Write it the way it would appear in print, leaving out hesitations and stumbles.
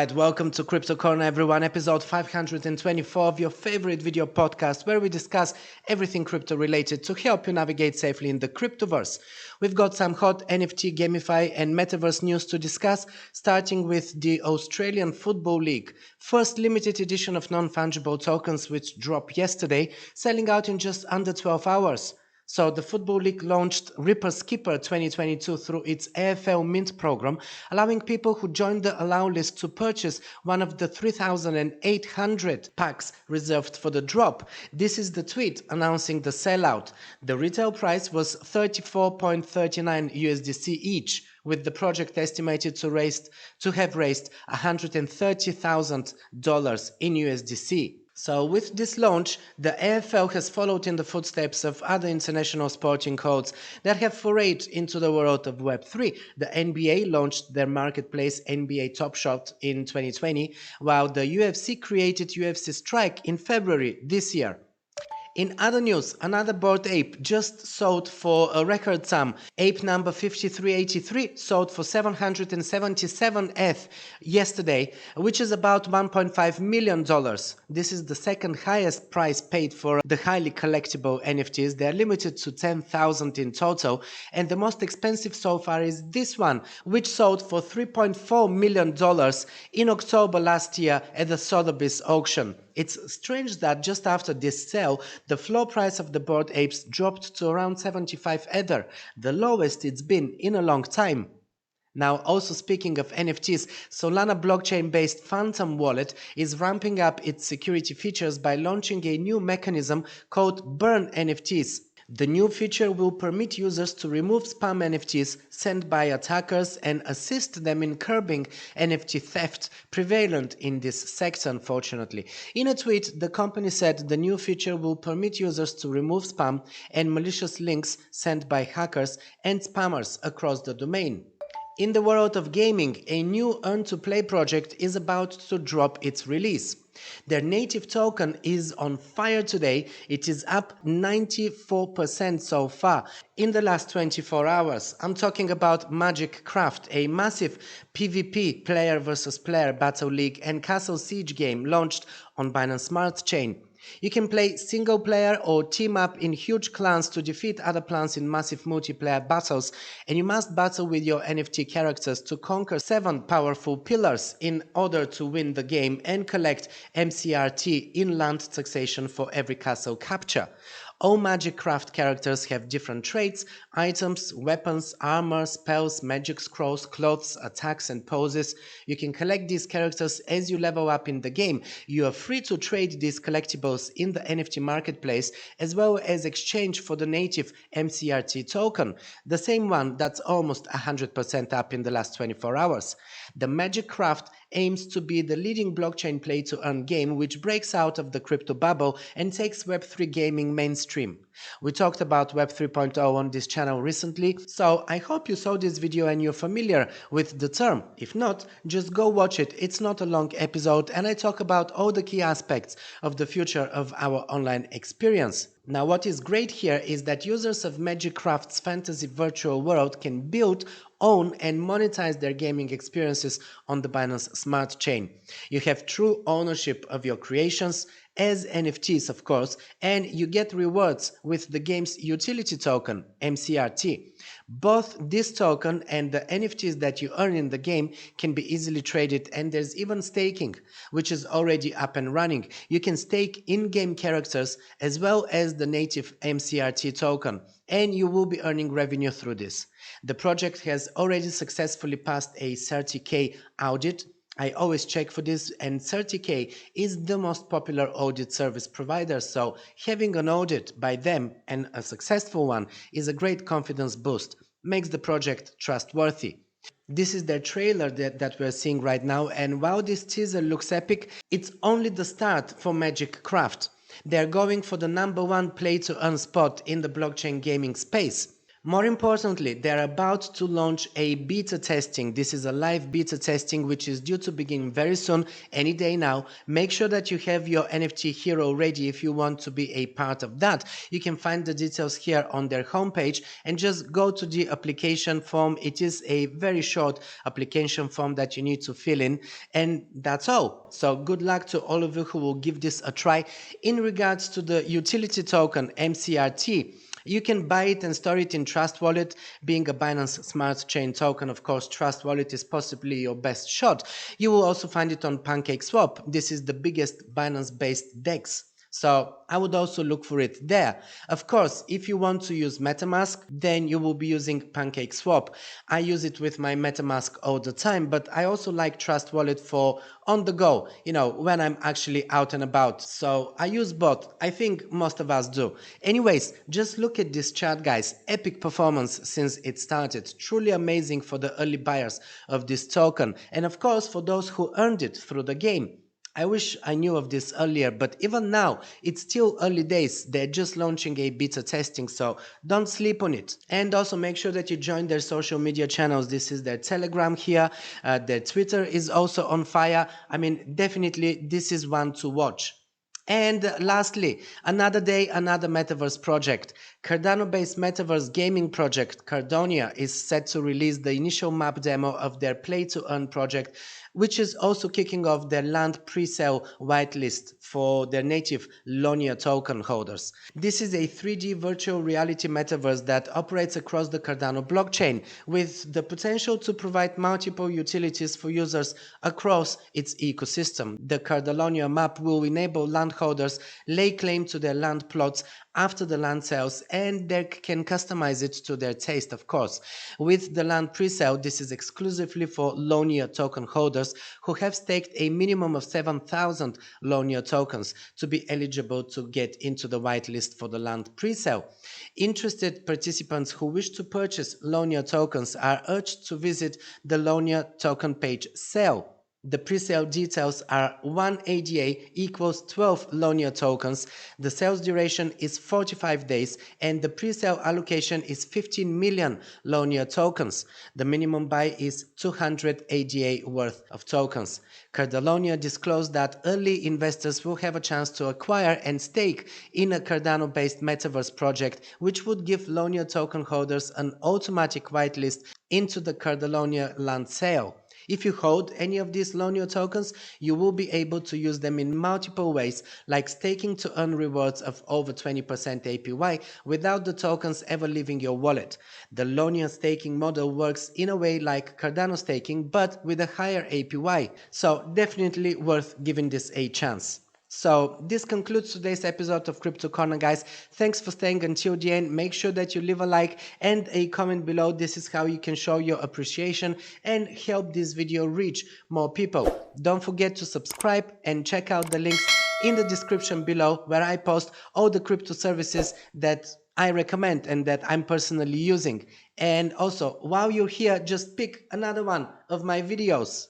Alright, welcome to Crypto Corner everyone, episode 524 of your favorite video podcast where we discuss everything crypto related to help you navigate safely in the cryptoverse. We've got some hot NFT, GameFi and Metaverse news to discuss, starting with the Australian Football League. First limited edition of non-fungible tokens which dropped yesterday, selling out in just under 12 hours. So the Football League launched Ripper Skipper 2022 through its AFL Mint program, allowing people who joined the allow list to purchase one of the 3,800 packs reserved for the drop. This is the tweet announcing the sellout. The retail price was 34.39 USDC each, with the project estimated to have raised $130,000 in USDC. So with this launch, the AFL has followed in the footsteps of other international sporting codes that have forayed into the world of Web3. The NBA launched their marketplace NBA Top Shot in 2020, while the UFC created UFC Strike in February this year. In other news, another Bored Ape just sold for a record sum. Ape number 5383 sold for 777 ETH yesterday, which is about $1.5 million. This is the second highest price paid for the highly collectible NFTs. They are limited to 10,000 in total, and the most expensive so far is this one, which sold for $3.4 million in October last year at the Sotheby's auction. It's strange that just after this sale, the floor price of the Bored Apes dropped to around 75 Ether, the lowest it's been in a long time. Now, also speaking of NFTs, Solana blockchain-based Phantom Wallet is ramping up its security features by launching a new mechanism called Burn NFTs. The new feature will permit users to remove spam NFTs sent by attackers and assist them in curbing NFT theft prevalent in this sector, unfortunately. In a tweet, the company said the new feature will permit users to remove spam and malicious links sent by hackers and spammers across the domain. In the world of gaming, a new earn-to-play project is about to drop its release. Their native token is on fire today. It is up 94% so far in the last 24 hours. I'm talking about MagicCraft, a massive PvP player versus player battle league and castle siege game launched on Binance Smart Chain. You can play single player or team up in huge clans to defeat other clans in massive multiplayer battles, and you must battle with your NFT characters to conquer 7 powerful pillars in order to win the game and collect MCRT inland taxation for every castle capture. All MagicCraft characters have different traits, items, weapons, armor, spells, magic scrolls, clothes, attacks and poses. You can collect these characters as you level up in the game. You are free to trade these collectibles in the NFT marketplace as well as exchange for the native MCRT token, the same one that's almost 100% up in the last 24 hours. The MagicCraft aims to be the leading blockchain play-to-earn game which breaks out of the crypto bubble and takes Web3 gaming mainstream. We talked about Web 3.0 on this channel recently, so I hope you saw this video and you're familiar with the term. If not, just go watch it. It's not a long episode and I talk about all the key aspects of the future of our online experience. Now, what is great here is that users of MagicCraft's fantasy virtual world can build, own and monetize their gaming experiences on the Binance Smart Chain. You have true ownership of your creations as NFTs, of course, and you get rewards with the game's utility token, MCRT. Both this token and the NFTs that you earn in the game can be easily traded, and there's even staking, which is already up and running. You can stake in-game characters as well as the native MCRT token, and you will be earning revenue through this. The project has already successfully passed a 30K audit. I always check for this, and 30K is the most popular audit service provider, so having an audit by them and a successful one is a great confidence boost, makes the project trustworthy. This is their trailer that we're seeing right now, and while this teaser looks epic, it's only the start for MagicCraft. They're going for the #1 play-to-earn spot in the blockchain gaming space. More importantly, they're about to launch a beta testing. This is a live beta testing which is due to begin very soon, any day now. Make sure that you have your NFT hero ready if you want to be a part of that. You can find the details here on their homepage and just go to the application form. It is a very short application form that you need to fill in, and that's all. So good luck to all of you who will give this a try. In regards to the utility token MCRT, you can buy it and store it in Trust Wallet. Being a Binance Smart Chain token, of course, Trust Wallet is possibly your best shot. You will also find it on PancakeSwap. This is the biggest Binance-based DEX. So I would also look for it there. Of course, if you want to use MetaMask, then you will be using PancakeSwap. I use it with my MetaMask all the time, but I also like Trust Wallet for on the go, when I'm actually out and about. So I use both. I think most of us do. Anyways, just look at this chart, guys. Epic performance since it started. Truly amazing for the early buyers of this token. And of course, for those who earned it through the game. I wish I knew of this earlier, but even now, it's still early days. They're just launching a beta testing, so don't sleep on it. And also make sure that you join their social media channels. This is their Telegram here. Their Twitter is also on fire. I mean, definitely this is one to watch. And lastly, another day, another metaverse project. Cardano-based metaverse gaming project Cardonia is set to release the initial map demo of their play-to-earn project, which is also kicking off their land pre-sale whitelist for their native Lonia token holders. This is a 3D virtual reality metaverse that operates across the Cardano blockchain, with the potential to provide multiple utilities for users across its ecosystem. The Cardalonia map will enable landholders lay claim to their land plots after the land sales, and they can customize it to their taste, of course. With the land pre-sale, this is exclusively for Lonia token holders who have staked a minimum of 7,000 Lonia tokens to be eligible to get into the whitelist for the land pre-sale. Interested participants who wish to purchase Lonia tokens are urged to visit the Lonia token page sale. The pre-sale details are 1 ADA equals 12 Lonia tokens, the sales duration is 45 days, and the pre-sale allocation is 15 million Lonia tokens. The minimum buy is 200 ADA worth of tokens. Cardalonia disclosed that early investors will have a chance to acquire and stake in a Cardano-based metaverse project, which would give Lonia token holders an automatic whitelist into the Cardalonia land sale. If you hold any of these Lonia tokens, you will be able to use them in multiple ways, like staking to earn rewards of over 20% APY without the tokens ever leaving your wallet. The Lonia staking model works in a way like Cardano staking, but with a higher APY, so definitely worth giving this a chance. So this concludes today's episode of Crypto Corner, guys. Thanks for staying until the end. Make sure that you leave a like and a comment below. This is how you can show your appreciation and help this video reach more people. Don't forget to subscribe and check out the links in the description below, where I post all the crypto services that I recommend and that I'm personally using. And also, while you're here, just pick another one of my videos.